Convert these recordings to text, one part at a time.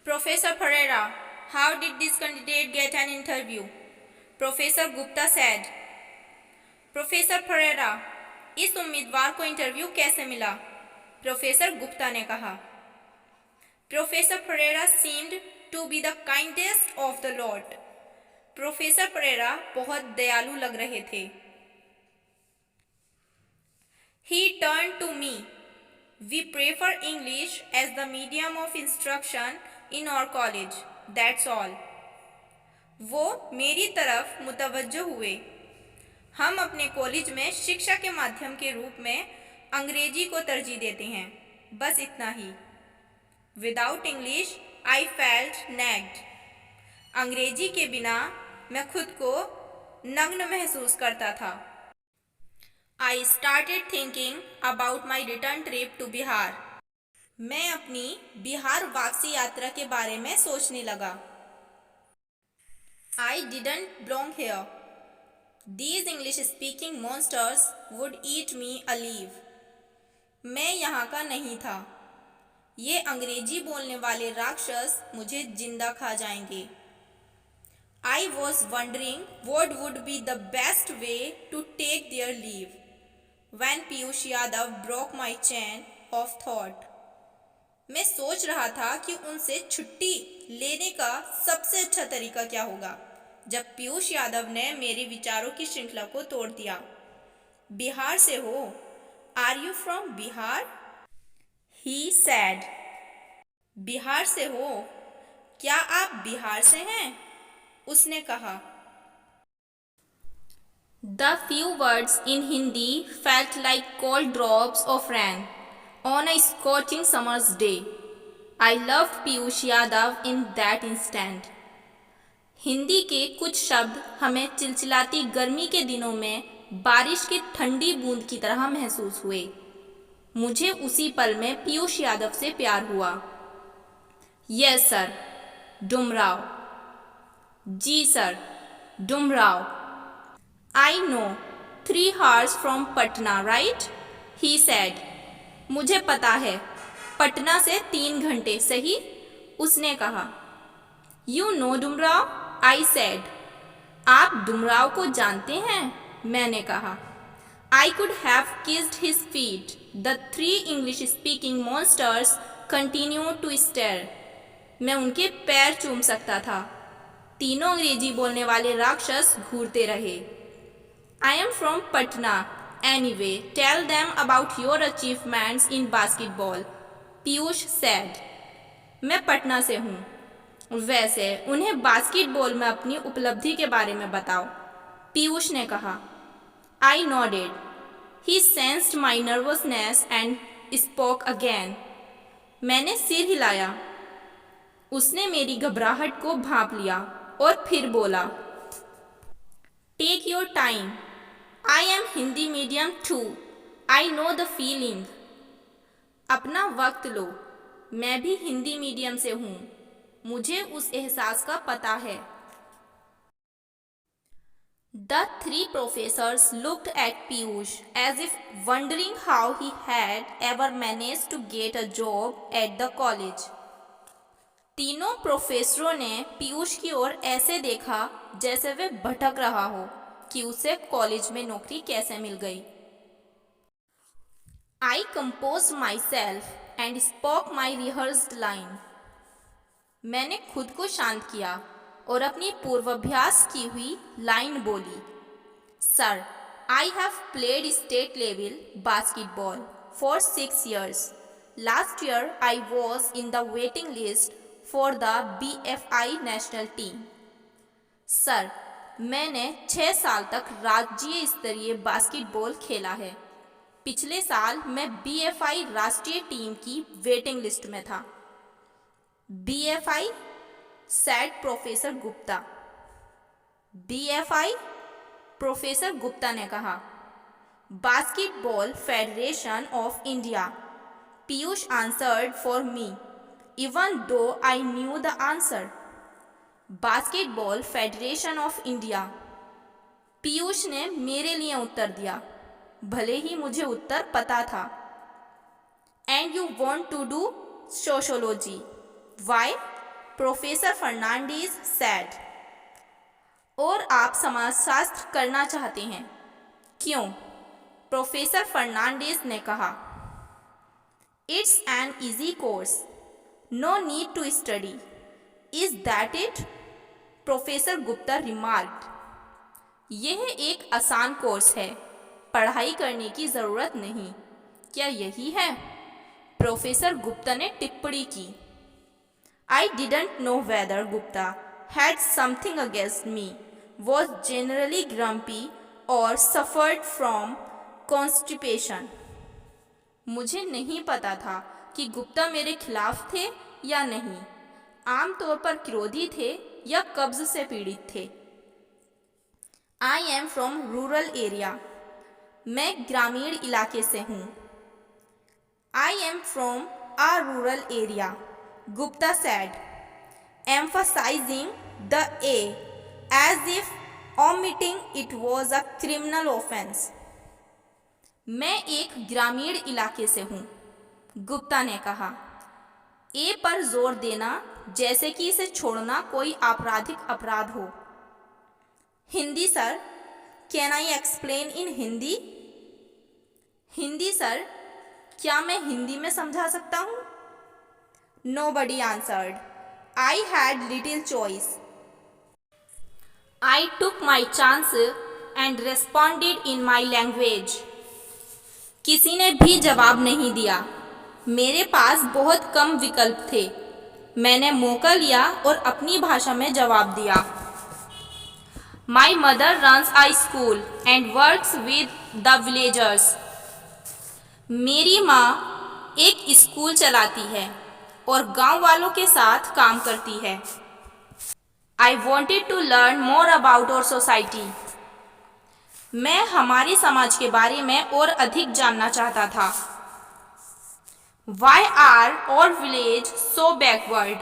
Professor Pereira, how did this candidate get an interview? Professor Gupta said. Professor Pereira, इस उम्मीदवार को interview कैसे मिला? प्रोफेसर गुप्ता ने कहा. Professor Pereira seemed to be the kindest of the lot. Professor Pereira बहुत दयालु लग रहे थे. He turned to me. We prefer English as the medium of instruction in our college. That's all. वो मेरी तरफ मुतवज्जो हुए. हम अपने कॉलेज में शिक्षा के माध्यम के रूप में अंग्रेजी को तरजीह देते हैं. बस इतना ही. Without English, I felt nagged. अंग्रेजी के बिना मैं खुद को नग्न महसूस करता था. I started thinking about my return trip to Bihar. मैं अपनी बिहार वापसी यात्रा के बारे में सोचने लगा. I didn't belong here. These English-speaking monsters would eat me alive. मैं यहाँ का नहीं था. ये अंग्रेजी बोलने वाले राक्षस मुझे जिंदा खा जाएंगे. I was wondering what would be the best way to take their leave when Piyush Yadav broke my chain of thought. मैं सोच रहा था कि उनसे छुट्टी लेने का सबसे अच्छा तरीका क्या होगा जब पीयूष यादव ने मेरे विचारों की श्रृंखला को तोड़ दिया. बिहार से हो? Are you from Bihar? He said. Bihar से हो? क्या आप बिहार से हैं? उसने कहा. The few words in Hindi felt like cold drops of rain on a scorching summer's day. I loved Piyush Yadav in that instant. Hindi के कुछ शब्द हमें चिलचिलाती गर्मी के दिनों में बारिश की ठंडी बूंद की तरह महसूस हुए. मुझे उसी पल में पीयूष यादव से प्यार हुआ. Yes sir, Dumraon. जी sir, Dumraon. I know 3 hours from Patna right? He said. मुझे पता है, पटना से 3 घंटे सही? उसने कहा. You know Dumraon? I said. आप डुमराव को जानते हैं? मैंने कहा. I could have kissed his feet. The 3 English-speaking monsters continued to stare. मैं उनके पैर चूम सकता था. तीनों अंग्रेजी बोलने वाले राक्षस घूरते रहे. I am from Patna. Anyway, tell them about your achievements in basketball. Piyush said. मैं पटना से हूँ. वैसे उन्हें बास्केटबॉल में अपनी उपलब्धि के बारे में बताओ. पीयूष ने कहा. I nodded. He sensed my nervousness and spoke again. मैंने सिर हिलाया. उसने मेरी घबराहट को भांप लिया और फिर बोला. Take your time. I am Hindi medium too. I know the feeling. अपना वक्त लो. मैं भी हिंदी मीडियम से हूँ. मुझे उस एहसास का पता है. The 3 professors looked at Piyush as if wondering how he had ever managed to get a job at the college. तीनों प्रोफेसरों ने पीयूष की ओर ऐसे देखा जैसे वे भटक रहा हो कि उसे कॉलेज में नौकरी कैसे मिल गई. I composed myself and spoke my rehearsed line. मैंने खुद को शांत किया और अपनी पूर्वाभ्यास की हुई लाइन बोली. Sir, I have played state level basketball for 6 years. Last year I was in the waiting list for the BFI national team. Sir, मैंने 6 साल तक राज्य स्तरीय बास्केटबॉल खेला है. पिछले साल मैं BFI राष्ट्रीय टीम की वेटिंग लिस्ट में था. BFI? said professor Gupta. BFI? Professor Gupta ने कहा. Basketball federation of India. Piyush answered for me even though I knew the answer. Basketball federation of India. Piyush ने मेरे लिए उत्तर दिया भले ही मुझे उत्तर पता था. And you want to do sociology. Why? Professor Fernandes said, और आप समाजशास्त्र करना चाहते हैं, क्यों? प्रोफेसर फर्नांडीज ने कहा, it's an easy course, no need to study, is that it? Professor Gupta remarked, यह एक आसान कोर्स है, पढ़ाई करने की ज़रूरत नहीं, क्या यही है? प्रोफेसर गुप्ता ने टिप्पणी की। I didn't know whether Gupta had something against me, was generally grumpy or suffered from constipation. मुझे नहीं पता था कि गुप्ता मेरे खिलाफ थे या नहीं, आमतौर पर क्रोधी थे या कब्ज से पीड़ित थे। I am from rural area. मैं ग्रामीण इलाके से हूँ। I am from a rural area, Gupta said, emphasizing the A as if omitting it was a criminal offense. मैं एक ग्रामीण इलाके से हूँ, गुप्ता ने कहा, ए पर जोर देना जैसे कि इसे छोड़ना कोई आपराधिक अपराध हो। Hindi sir, can I explain in Hindi? Hindi sir, क्या मैं हिंदी में समझा सकता हूँ? Nobody answered. I had little choice. I took my chance and responded in my language. किसी ने भी जवाब नहीं दिया। मेरे पास बहुत कम विकल्प थे। मैंने मौका लिया और अपनी भाषा में जवाब दिया। My mother runs a school and works with the villagers. मेरी माँ एक स्कूल चलाती है और गांव वालों के साथ काम करती है। I wanted to learn more about our society. मैं हमारे समाज के बारे में और अधिक जानना चाहता था। Why are our village so backward?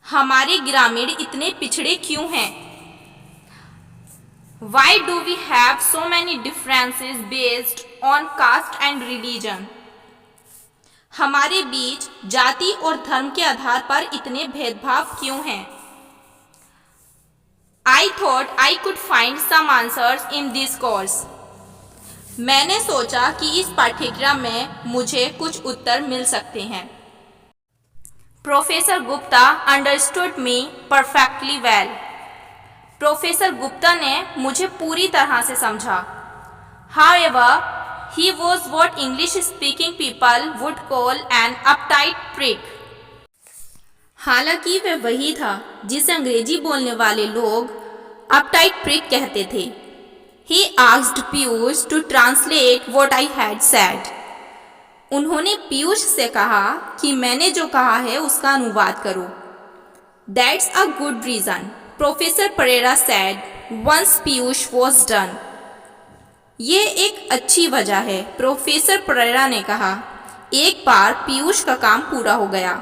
हमारे ग्रामीण इतने पिछड़े क्यों हैं? Why do we have so many differences based on caste and religion? हमारे बीच जाति और धर्म के आधार पर इतने भेदभाव क्यों हैं? I thought I could find some answers in this course. मैंने सोचा कि इस पाठ्यक्रम में मुझे कुछ उत्तर मिल सकते हैं। प्रोफेसर गुप्ता अंडरस्टूड मी परफेक्टली वेल. प्रोफेसर गुप्ता ने मुझे पूरी तरह से समझा. However, he was what English speaking people would call an uptight prick. हालांकि वह वही था जिसे अंग्रेजी बोलने वाले लोग uptight prick कहते थे. He asked Piyush to translate what I had said. उन्होंने पीयूष से कहा कि मैंने जो कहा है उसका अनुवाद करो. That's a good reason, Professor Pereira said once Piyush was done. ये एक अच्छी वजह है, प्रोफेसर परेरा ने कहा एक बार पीयूष का काम पूरा हो गया.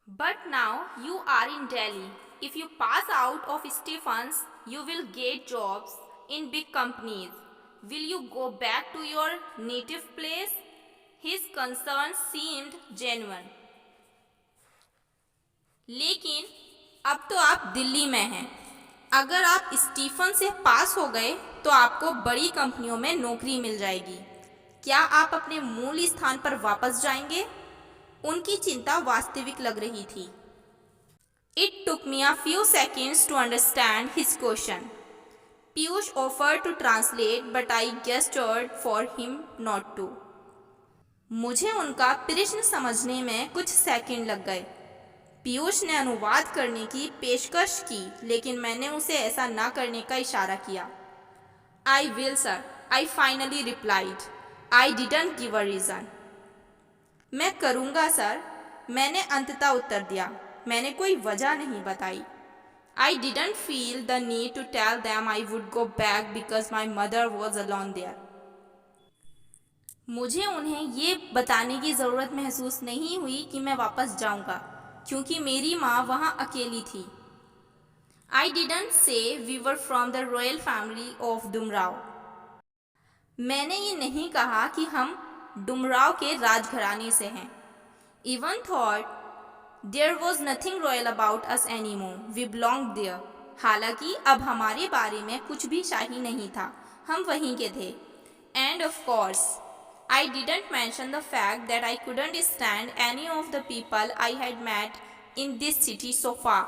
But now you are in Delhi. If you pass out of Stephens, you will get jobs in big companies. Will you go back to your native place? His concern seemed genuine. लेकिन अब तो आप दिल्ली में हैं. अगर आप Stephen से पास हो गए तो आपको बड़ी कंपनियों में नौकरी मिल जाएगी. क्या आप अपने मूल स्थान पर वापस जाएंगे? उनकी चिंता वास्तविक लग रही थी. It took me a few seconds to understand his question. Piyush offered to translate, but I gestured for him not to. मुझे उनका प्रश्न समझने में कुछ सेकंड लग गए. पीयूष ने अनुवाद करने की पेशकश की, लेकिन मैंने उसे ऐसा ना करने का इशारा किया. I will, sir. I finally replied. I didn't give a reason. मैं करूँगा सर. मैंने अंततः उत्तर दिया. मैंने कोई वजह नहीं बताई. I didn't feel the need to tell them I would go back because my mother was alone there. मुझे उन्हें ये बताने की ज़रूरत महसूस नहीं हुई कि मैं वापस जाऊँगा, क्योंकि मेरी माँ वहाँ अकेली थी. I didn't say we were from the royal family of Dumraon. मैंने ये नहीं कहा कि हम डुमराव के राजघराने से हैं. Even thought There was nothing royal about us anymore. We belonged there. हालांकि अब हमारे बारे में कुछ भी शाही नहीं था, हम वहीं के थे. And of course, I didn't mention the fact that I couldn't stand any of the people I had met in this city so far.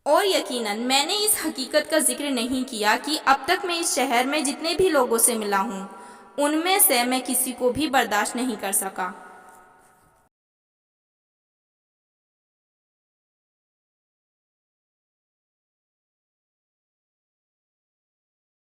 और यकीनन मैंने इस हकीकत का जिक्र नहीं किया कि अब तक मैं इस शहर में जितने भी लोगों से मिला हूँ, उनमें से मैं किसी को भी बर्दाश्त नहीं कर सका.